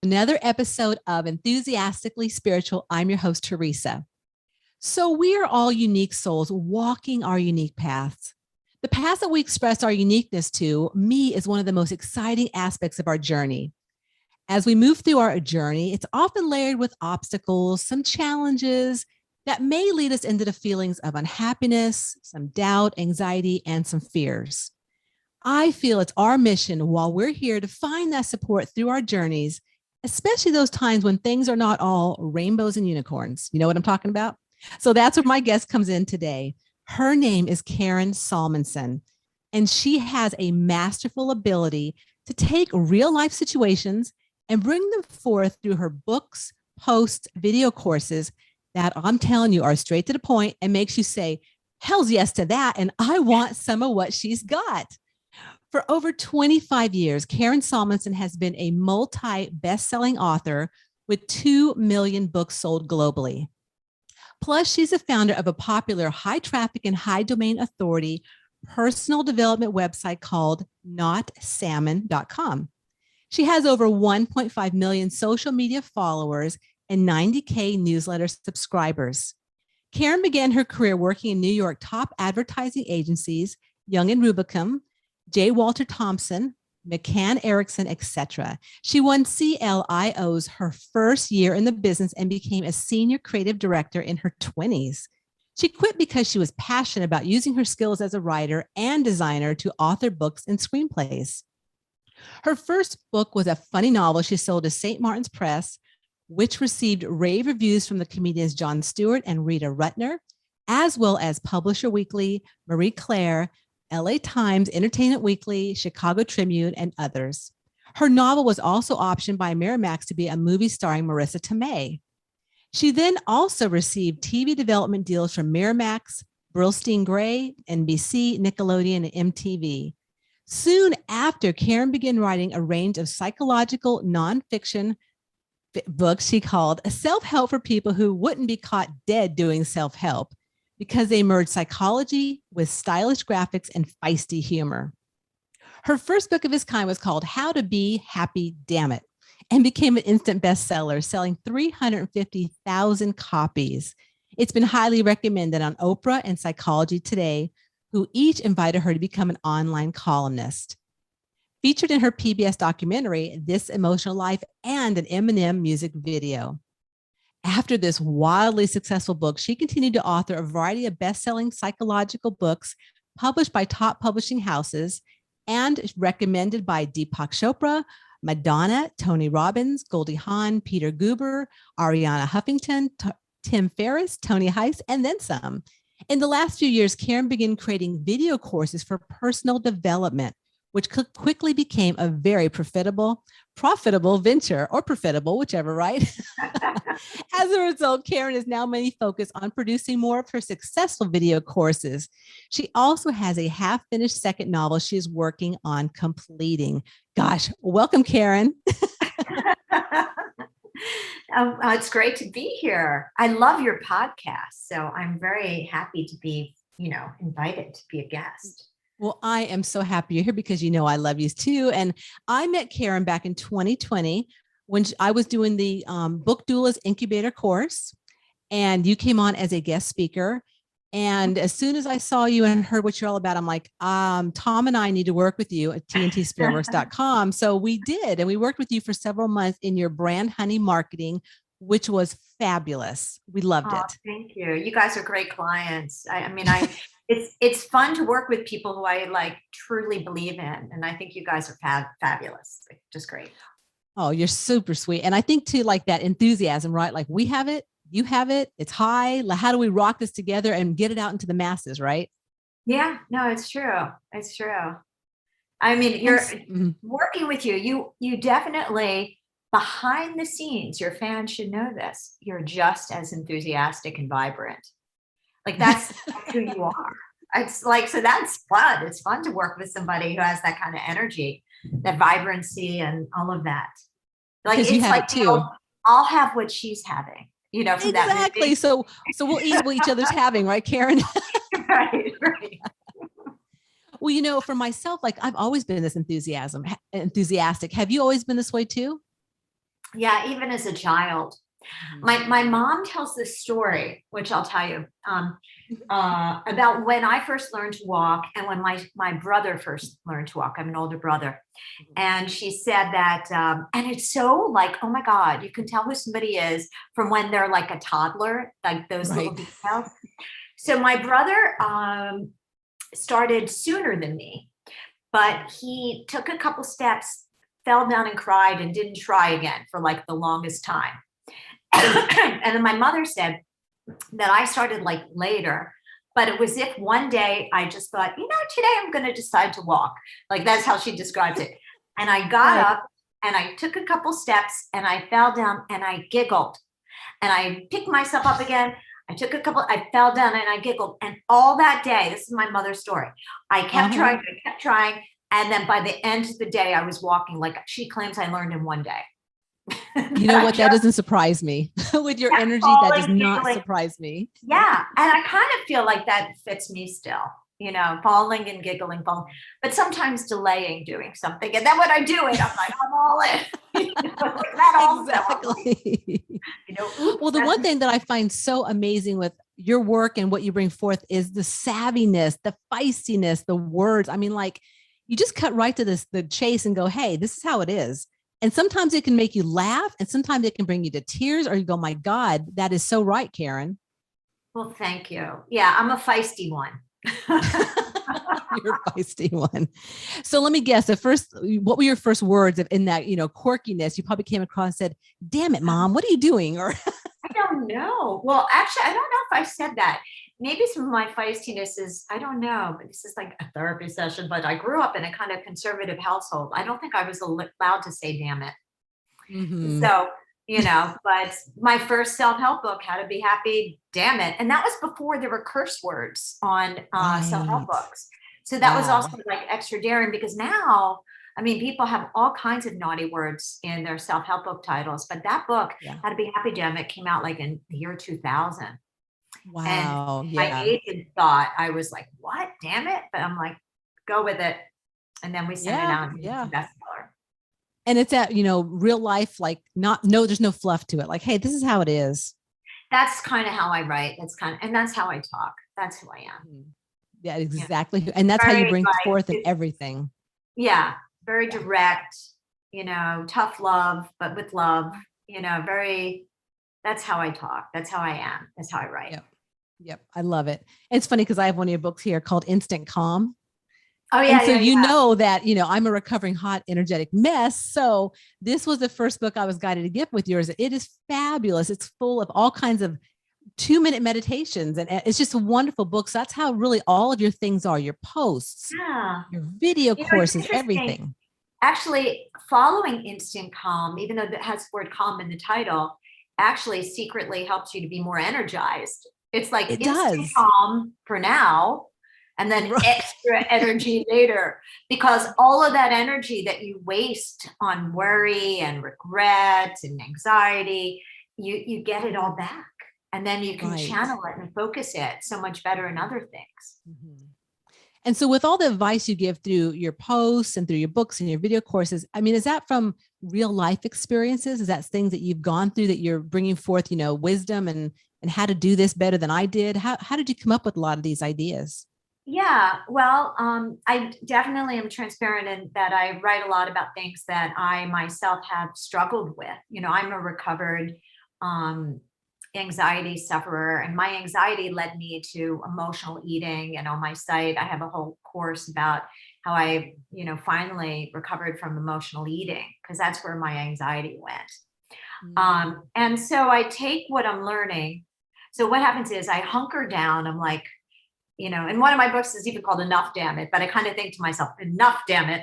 another episode of Enthusiastically Spiritual. I'm your host, Teresa. So we are all unique souls walking our unique paths. The path that we express our uniqueness to, me, is one of the most exciting aspects of our journey. As we move through our journey, it's often layered with obstacles, some challenges that may lead us into the feelings of unhappiness, some doubt, anxiety, and some fears. I feel it's our mission while we're here to find that support through our journeys, especially those times when things are not all rainbows and unicorns. You know what I'm talking about? So that's where my guest comes in today. Her name is Karen Salmansohn, and she has a masterful ability to take real life situations and bring them forth through her books, posts, video courses that I'm telling you are straight to the point and makes you say, hell's yes to that. And I want some of what she's got. For over 25 years, Karen Salmansohn has been a multi-best-selling author with 2 million books sold globally. Plus, she's a founder of a popular high traffic and high domain authority personal development website called notsalmon.com. She has over 1.5 million social media followers and 90K newsletter subscribers. Karen began her career working in New York top advertising agencies, Young and Rubicam, J. Walter Thompson, McCann Erickson, etc. She won CLIOs her first year in the business and became a senior creative director in her 20s. She quit because she was passionate about using her skills as a writer and designer to author books and screenplays. Her first book was a funny novel she sold to St. Martin's Press, which received rave reviews from the comedians Jon Stewart and Rita Rudner, as well as Publisher Weekly, Marie Claire, LA Times, Entertainment Weekly, Chicago Tribune, and others. Her novel was also optioned by Miramax to be a movie starring Marisa Tomei. She then also received TV development deals from Miramax, Burlstein Gray, NBC, Nickelodeon, and MTV. Soon after, Karen began writing a range of psychological nonfiction books she called Self-Help for People Who Wouldn't Be Caught Dead Doing Self-Help, because they merged psychology with stylish graphics and feisty humor. Her first book of its kind was called How to Be Happy, Damn It, and became an instant bestseller, selling 350,000 copies. It's been highly recommended on Oprah and Psychology Today, who each invited her to become an online columnist. Featured in her PBS documentary, This Emotional Life, and an Eminem music video. After this wildly successful book, she continued to author a variety of best-selling psychological books published by top publishing houses and recommended by Deepak Chopra, Madonna, Tony Robbins, Goldie Hawn, Peter Guber, Ariana Huffington, Tim Ferriss, Tony Heiss, and then some. In the last few years, Karen began creating video courses for personal development, which quickly became a very profitable venture, or profitable, whichever, right? As a result, Karen is now mainly focused on producing more of her successful video courses. She also has a half-finished second novel she is working on completing. Gosh, welcome, Karen. It's great to be here. I love your podcast, so I'm very happy to be, invited to be a guest. Well, I am so happy you're here because I love you too. And I met Karen back in 2020 when I was doing the Book Doulas Incubator course, and you came on as a guest speaker. And as soon as I saw you and heard what you're all about, I'm like, Tom and I need to work with you at tntspiritworks.com. So we did, and we worked with you for several months in your brand honey marketing, which was fabulous. We loved it. Thank you. You guys are great clients. It's fun to work with people who I truly believe in. And I think you guys are fabulous. Just great. Oh, you're super sweet. And I think too, like that enthusiasm, right? Like we have it, you have it, it's high. Like, how do we rock this together and get it out into the masses, right? Yeah, no, it's true. It's true. I mean, you're working with you definitely, behind the scenes, your fans should know this. You're just as enthusiastic and vibrant. Like that's who you are. It's so that's fun. It's fun to work with somebody who has that kind of energy, that vibrancy and all of that. Like it's like too. I'll have what she's having, from exactly. that movie. So we'll eat what each other's having, right, Karen? Right. Well, for myself, like I've always been this enthusiastic. Have you always been this way too? Yeah, even as a child. My mom tells this story, which I'll tell you, about when I first learned to walk and when my brother first learned to walk. I'm an older brother. And she said that, and it's so like, oh my God, you can tell who somebody is from when they're like a toddler, like those little details. So my brother started sooner than me, but he took a couple steps, fell down and cried and didn't try again for like the longest time. And then my mother said that I started like later, but it was if one day I just thought, today I'm going to decide to walk. Like that's how she describes it. And I got up and I took a couple steps and I fell down and I giggled and I picked myself up again. I fell down and I giggled. And all that day, this is my mother's story. I kept trying. And then by the end of the day, I was walking like she claims I learned in one day. You know what? That doesn't surprise me. With your energy, that does not surprise me. Yeah. And I kind of feel like that fits me still, falling and giggling, but sometimes delaying doing something. And then when I do it, I'm like, I'm all in. That also. Exactly. Well, the one thing that I find so amazing with your work and what you bring forth is the savviness, the feistiness, the words. I mean, like you just cut right to the chase and go, hey, this is how it is. And sometimes it can make you laugh and sometimes it can bring you to tears or you go, my God, that is so right, Karen. Well, thank you. Yeah, I'm a feisty one. You're a feisty one. So let me guess, what were your first words in that, quirkiness? You probably came across and said, damn it, Mom, what are you doing? Or I don't know. Well, actually, I don't know if I said that. Maybe some of my feistiness is, I don't know, but this is like a therapy session, but I grew up in a kind of conservative household. I don't think I was allowed to say damn it. Mm-hmm. So, but my first self-help book, How to Be Happy, Damn It. And that was before there were curse words on self-help books. So that was also like extra daring because now, I mean, people have all kinds of naughty words in their self-help book titles, but that book, How to Be Happy, Damn It, came out like in the year 2000. Wow. And my agent thought I was like, what? Damn it. But I'm like, go with it. And then we sent it out. Yeah. Bestseller. And it's at, real life, like there's no fluff to it. Like, hey, this is how it is. That's kind of how I write. And that's how I talk. That's who I am. Yeah, exactly. Yeah. And that's very, how you bring forth in everything. Yeah. Very direct, tough love, but with love, that's how I talk. That's how I am. That's how I write. Yep. I love it. It's funny because I have one of your books here called Instant Calm. Oh yeah. And so know that, I'm a recovering hot, energetic mess. So this was the first book I was guided to get with yours. It is fabulous. It's full of all kinds of 2-minute meditations. And it's just a wonderful book. So that's how really all of your things are, your posts, your video courses, everything. Actually, following Instant Calm, even though it has the word calm in the title, actually secretly helps you to be more energized. It's like instant calm for now, and then extra energy later, because all of that energy that you waste on worry and regret and anxiety, you get it all back. And then you can channel it and focus it so much better in other things. Mm-hmm. And so with all the advice you give through your posts and through your books and your video courses, I mean, is that from real life experiences? Is that things that you've gone through that you're bringing forth, wisdom and how to do this better than I did? How did you come up with a lot of these ideas? Yeah, well, I definitely am transparent in that I write a lot about things that I myself have struggled with. I'm a recovered anxiety sufferer, and my anxiety led me to emotional eating. And on my site, I have a whole course about how I, finally recovered from emotional eating, because that's where my anxiety went. Mm-hmm. And so I take what I'm learning. So what happens is I hunker down. I'm like, and one of my books is even called Enough, Damn It, but I kind of think to myself, enough, damn it,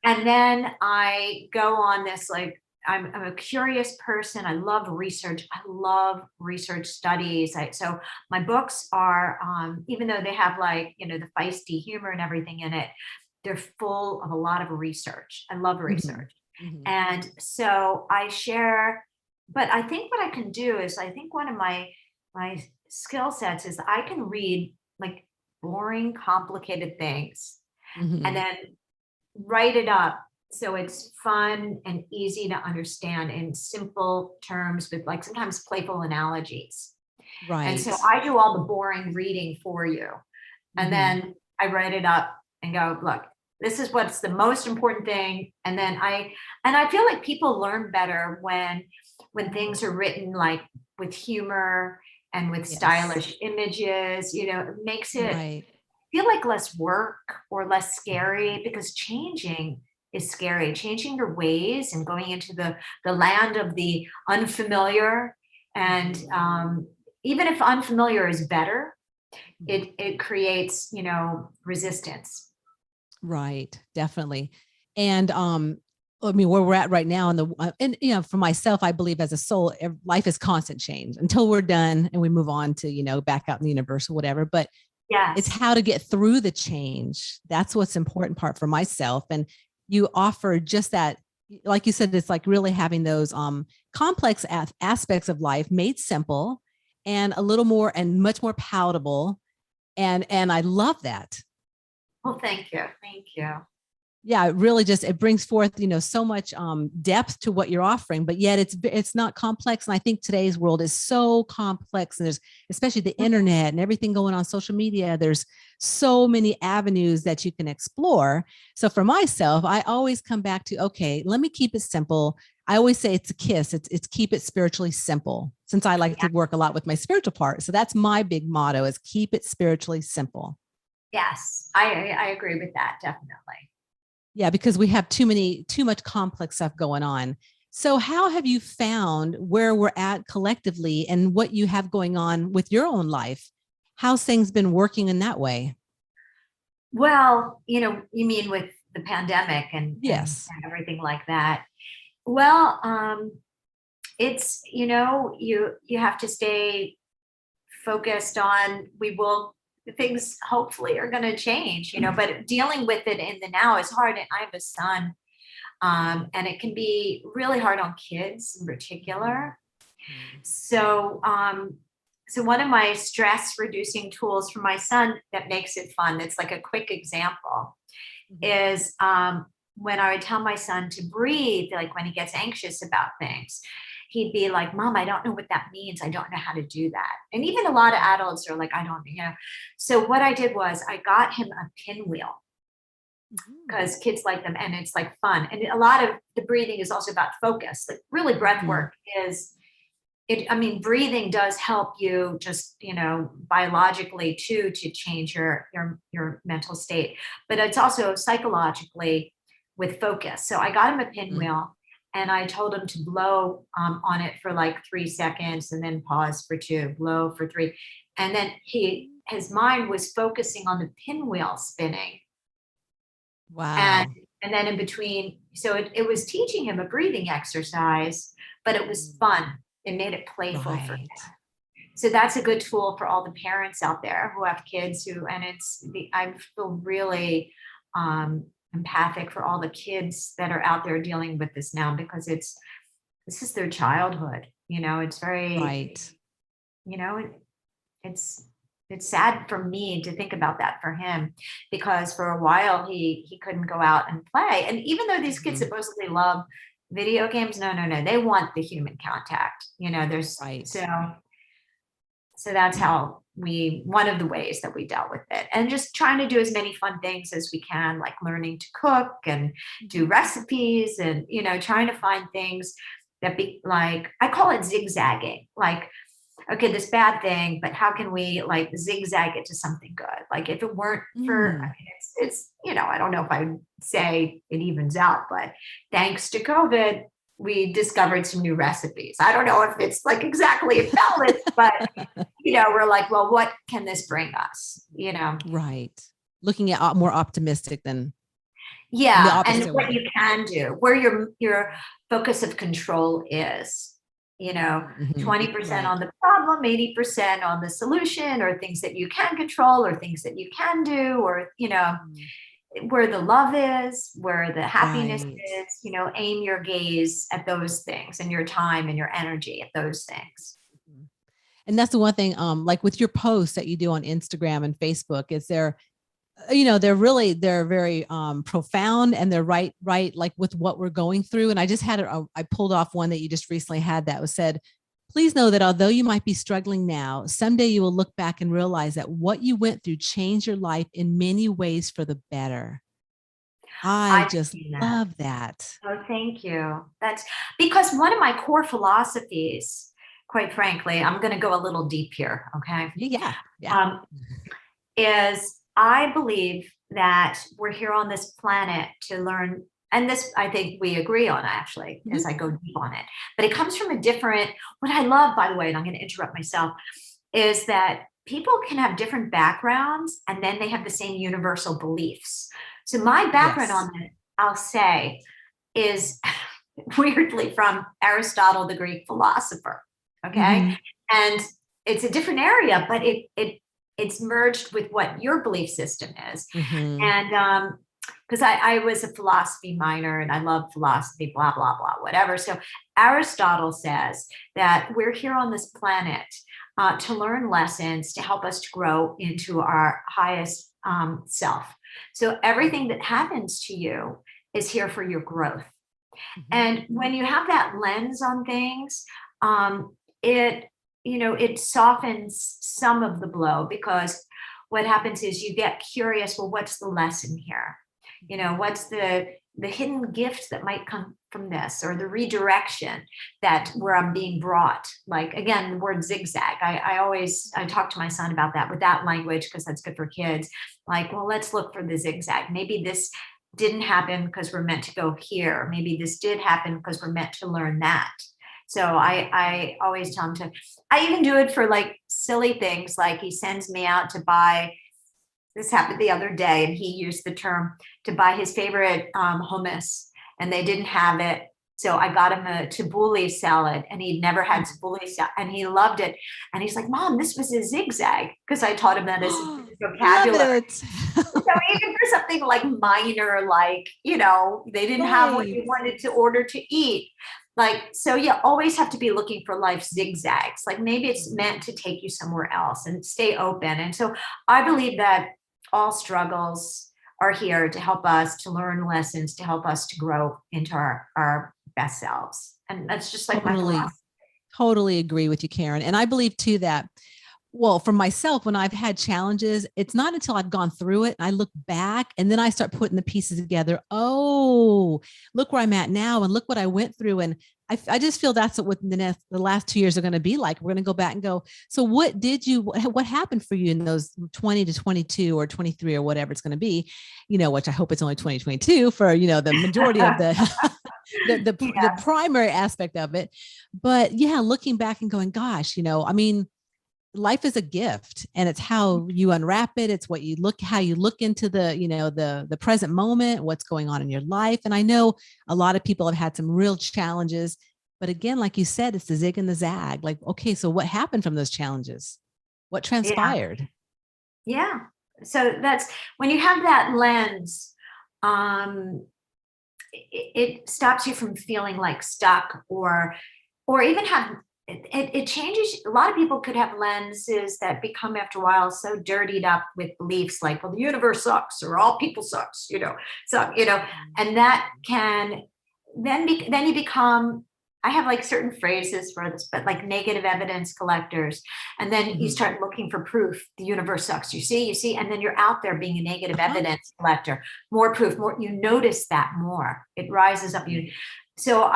and then I go on this, like, I'm a curious person. I love research. I love research studies. So my books are, even though they have like, the feisty humor and everything in it, they're full of a lot of research. I love research. Mm-hmm. And so I share, but I think what I can do is, I think one of my skill sets is I can read like boring, complicated things, mm-hmm. and then write it up So it's fun and easy to understand in simple terms with like sometimes playful analogies. And so Right. I do all the boring reading for you. And Mhm. then I write it up and go, look, this is what's the most important thing. And then I feel like people learn better when things are written like with humor and with Yes. stylish images, it makes it Right. feel like less work or less scary, because changing is scary. Changing your ways and going into the land of the unfamiliar, and Mhm. even if unfamiliar is better, Mhm. it creates resistance. Right, definitely. And I mean, where we're at right now, and for myself, I believe as a soul, life is constant change until we're done and we move on to back out in the universe or whatever. But it's Yes. how to get through the change. That's what's important part for myself. And you offer just that, like you said, it's like really having those complex aspects of life made simple and a little more and much more palatable. And I love that. Well, thank you. Thank you. Yeah, it really just it brings forth so much depth to what you're offering, but yet it's not complex. And I think today's world is so complex, and there's especially the internet and everything going on social media. There's so many avenues that you can explore. So for myself, I always come back to, okay, let me keep it simple. I always say it's a kiss. It's keep it spiritually simple, since I like Yeah. to work a lot with my spiritual part. So that's my big motto, is keep it spiritually simple. Yes, I agree with that, definitely. Yeah, because we have too much complex stuff going on. So how have you found where we're at collectively and what you have going on with your own life? How's things been working in that way? Well, you mean with the pandemic and Yes. everything like that. Well, it's you have to stay focused on, things hopefully are going to change, but dealing with it in the now is hard. And I have a son, and it can be really hard on kids in particular. Mhm. So one of my stress reducing tools for my son that makes it fun, that's like a quick example, Mhm. is when I would tell my son to breathe, like when he gets anxious about things, he'd be like, Mom, I don't know what that means. I don't know how to do that. And even a lot of adults are like, I don't. So what I did was I got him a pinwheel, Mhm. because kids like them and it's like fun. And a lot of the breathing is also about focus. Like really breath Mhm. work is I mean, breathing does help you just, biologically too, to change your mental state, but it's also psychologically with focus. So I got him a Mhm. pinwheel and I told him to blow on it for like 3 seconds and then pause for two, blow for three. And then his mind was focusing on the pinwheel spinning. And Wow. and then in between, so it was teaching him a breathing exercise, but it was Mhm. fun. It made it playful for him. Right. So that's a good tool for all the parents out there who have kids and I feel really empathic for all the kids that are out there dealing with this now, because this is their childhood. It's very, Right. you know, it, it's it's sad for me to think about that for him, because for a while he couldn't go out and play. And even though these kids Mhm. supposedly love video games, no, they want the human contact. There's Right. so that's how one of the ways that we dealt with it, and just trying to do as many fun things as we can, like learning to cook and do Mhm. recipes, and trying to find things that be like, I call it zigzagging, like, okay, this bad thing, but how can we like zigzag it to something good? Like if it weren't for, I Mm. mean, it's I don't know if I would say it evens out, but thanks to COVID, we discovered some new recipes. I don't know if it's like exactly balanced, but we're like, well, what can this bring us? Right. Looking at more optimistic than in the Yeah, and opposite what way. you can do, where your focus of control is, Mhm. 20% Right. on the problem, 80% on the solution, or things that you can control, or things that you can do, or Mhm. where the love is, where the happiness Right. is, aim your gaze at those things and your time and your energy at those things. And that's the one thing, like with your posts that you do on Instagram and Facebook, is there they're very profound, and they're right, like with what we're going through. And I just I pulled off one that you just recently had that was said, please know that although you might be struggling now, someday you will look back and realize that what you went through changed your life in many ways for the better. I just love that. Oh, thank you. That's because one of my core philosophies, quite frankly, I'm going to go a little deep here. Okay. Yeah. Is I believe that we're here on this planet to learn, and this I think we agree on actually, as I go deep on it, but it comes from a different, what I love, by the way, and I'm going to interrupt myself, is that people can have different backgrounds and then they have the same universal beliefs. So my background on it, I'll say, is weirdly from Aristotle, the Greek philosopher. Okay. And it's a different area, but it's merged with what your belief system is. And because I was a philosophy minor and I love philosophy, blah, blah, blah, whatever. So Aristotle says that we're here on this planet to learn lessons to help us to grow into our highest self. So everything that happens to you is here for your growth. And when you have that lens on things, it softens some of the blow, because what happens is you get curious, well, what's the lesson here? What's the hidden gift that might come from this, or the redirection that where I'm being brought? Like, again, the word zigzag. I talk to my son about that with that language, because that's good for kids. Like, well, let's look for the zigzag. Maybe this didn't happen because we're meant to go here. Maybe this did happen because we're meant to learn that. So I always tell him I even do it for like silly things. Like he sends me out to buy, this happened the other day, and he used the term to buy his favorite hummus, and they didn't have it. So I got him a tabbouleh salad, and he'd never had tabbouleh salad, and he loved it. And he's like, Mom, this was a zigzag, because I taught him that as vocabulary. So even for something like minor, like, they didn't have what you wanted to order to eat. Like, so you always have to be looking for life zigzags. Like maybe it's meant to take you somewhere else, and stay open. And so I believe that all struggles are here to help us to learn lessons, to help us to grow into our best selves. And that's just like my philosophy. Totally agree with you, Karen. And I believe too that, well, for myself, when I've had challenges, it's not until I've gone through it and I look back and then I start putting the pieces together. Oh, look where I'm at now, and look what I went through. And I just feel that's what the last 2 years are going to be like. We're going to go back and go, so what happened for you in those 20 to 22 or 23 or whatever it's going to be, which I hope it's only 2022 for, the majority of the primary aspect of it. But yeah, looking back and going, gosh, life is a gift, and it's how you unwrap it. It's how you look into the present moment, what's going on in your life. And I know a lot of people have had some real challenges, but again, like you said, it's the zig and the zag. Like, okay, so what happened from those challenges? What transpired? Yeah. So that's when you have that lens, it stops you from feeling like stuck, or even have it changes. A lot of people could have lenses that become after a while so dirtied up with beliefs like, well, the universe sucks, or all people sucks, and that can then you become, I have like certain phrases for this, but like negative evidence collectors. And then you start looking for proof. The universe sucks. You see, and then you're out there being a negative evidence collector, more proof, more, you notice that more, it rises up. So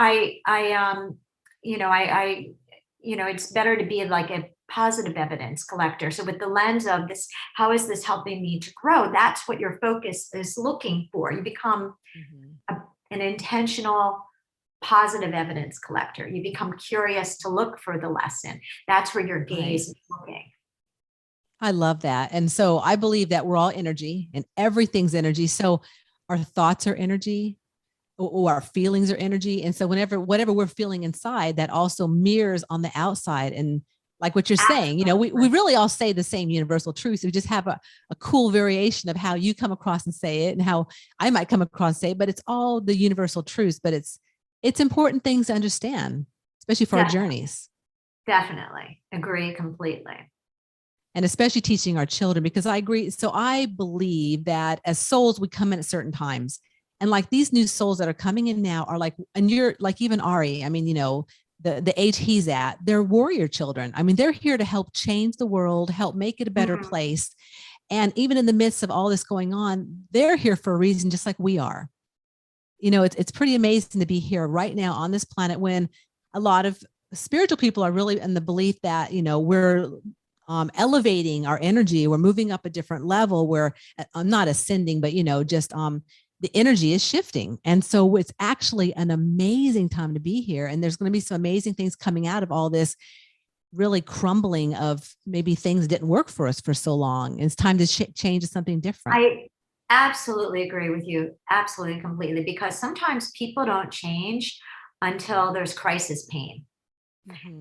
it's better to be like a positive evidence collector. So with the lens of this, how is this helping me to grow? That's what your focus is looking for. You become an intentional positive evidence collector. You become curious to look for the lesson. That's where your gaze is looking. I love that. And so I believe that we're all energy, and everything's energy. So our thoughts are energy, or our feelings are energy. And so whatever we're feeling inside, that also mirrors on the outside. And like what you're saying, we really all say the same universal truth. We just have a cool variation of how you come across and say it, and how I might come across and say it, but it's all the universal truth. But it's important things to understand, especially for our journeys. Definitely. Agree completely. and especially teaching our children, because I agree. So I believe that as souls, we come in at certain times. And like these new souls that are coming in now are like, and you're like, even Ari, I mean, you know, the age he's at, they're warrior children. I mean, they're here to help change the world, help make it a better place. And even in the midst of all this going on, they're here for a reason, just like we are. You know, it's pretty amazing to be here right now on this planet when a lot of spiritual people are really in the belief that, you know, we're elevating our energy, we're moving up a different level, where I'm not ascending, but, you know, just the energy is shifting. And so it's actually an amazing time to be here. And there's going to be some amazing things coming out of all this really crumbling of maybe things didn't work for us for so long. It's time to change to something different. I absolutely agree with you. Absolutely, completely. Because sometimes people don't change until there's crisis pain.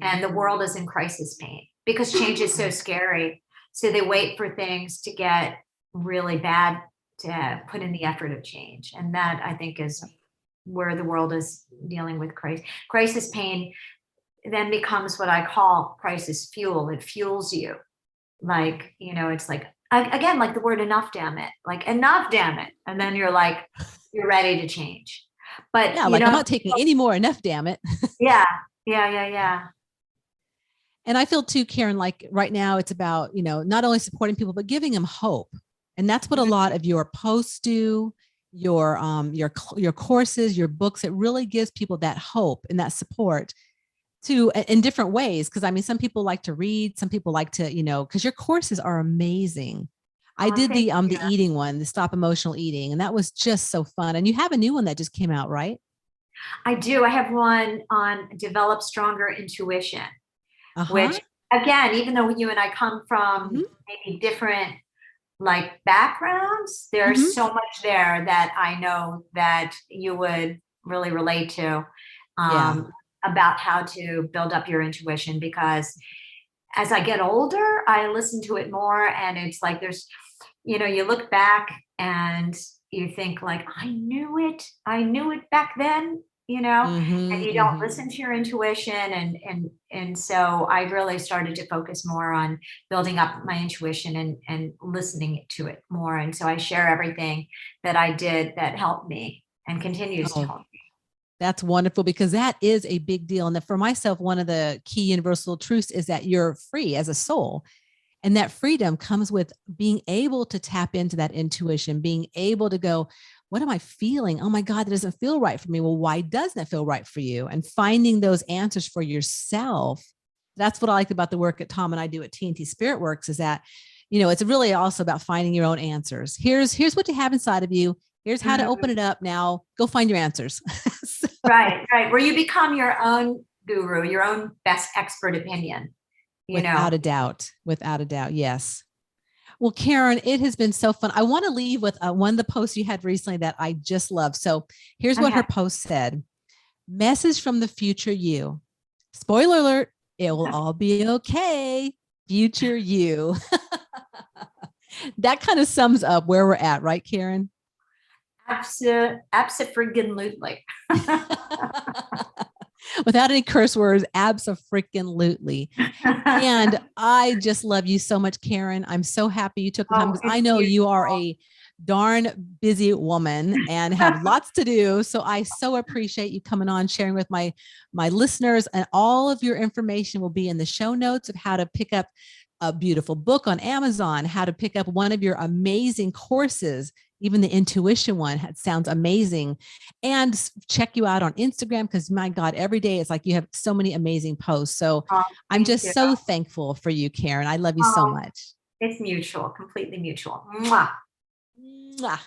And the world is in crisis pain because change is so scary. So they wait for things to get really bad to put in the effort of change. And that, I think, is where the world is dealing with crisis pain. Then becomes what I call crisis fuel. It fuels you. Like, you know, it's like, again, like the word enough, damn it. Like, enough, damn it. And then you're like, you're ready to change. But yeah, like, I'm not taking any more, enough, damn it. Yeah. And I feel too, Karen, like right now it's about, you know, not only supporting people, but giving them hope. And that's what a lot of your posts do, your courses, your books. It really gives people that hope and that support to in different ways. Cause I mean, some people like to read, some people like to, you know, cause your courses are amazing. I did the eating one, the stop emotional eating. And that was just so fun. And you have a new one that just came out, right? I do. I have one on develop stronger intuition, which again, even though you and I come from maybe different like backgrounds, there's so much there that I know that you would really relate to about how to build up your intuition. Because as I get older, I listen to it more, and it's like there's, you know, you look back and you think like, I knew it back then, you know, and you don't listen to your intuition. And so I really started to focus more on building up my intuition and listening to it more. And so I share everything that I did that helped me and continues to help me. That's wonderful, because that is a big deal. And for myself, one of the key universal truths is that you're free as a soul. And that freedom comes with being able to tap into that intuition, being able to go, what am I feeling? Oh my God, that doesn't feel right for me. Well, why doesn't it feel right for you? And finding those answers for yourself. That's what I like about the work that Tom and I do at TNT Spirit Works, is that, you know, it's really also about finding your own answers. Here's what you have inside of you. Here's how to open it up. Now go find your answers. So. Right. Where you become your own guru, your own best expert opinion. Without a doubt. Yes. Well, Karen, it has been so fun. I want to leave with one of the posts you had recently that I just love. So here's what her post said. Message from the future you. Spoiler alert, it will all be okay. Future you. That kind of sums up where we're at, right, Karen? Abso-freaking-lutely. Without any curse words, abso-freaking-lutely. And I just love you so much, Karen. I'm so happy you took the time, because I know you are a darn busy woman and have lots to do. So I so appreciate you coming on, sharing with my listeners, and all of your information will be in the show notes of how to pick up a beautiful book on Amazon, how to pick up one of your amazing courses. Even the intuition one sounds amazing. And check you out on Instagram, because my God, every day it's like you have so many amazing posts. So I'm just so thankful for you, Karen. I love you so much. It's mutual, completely mutual. Mwah. Mwah.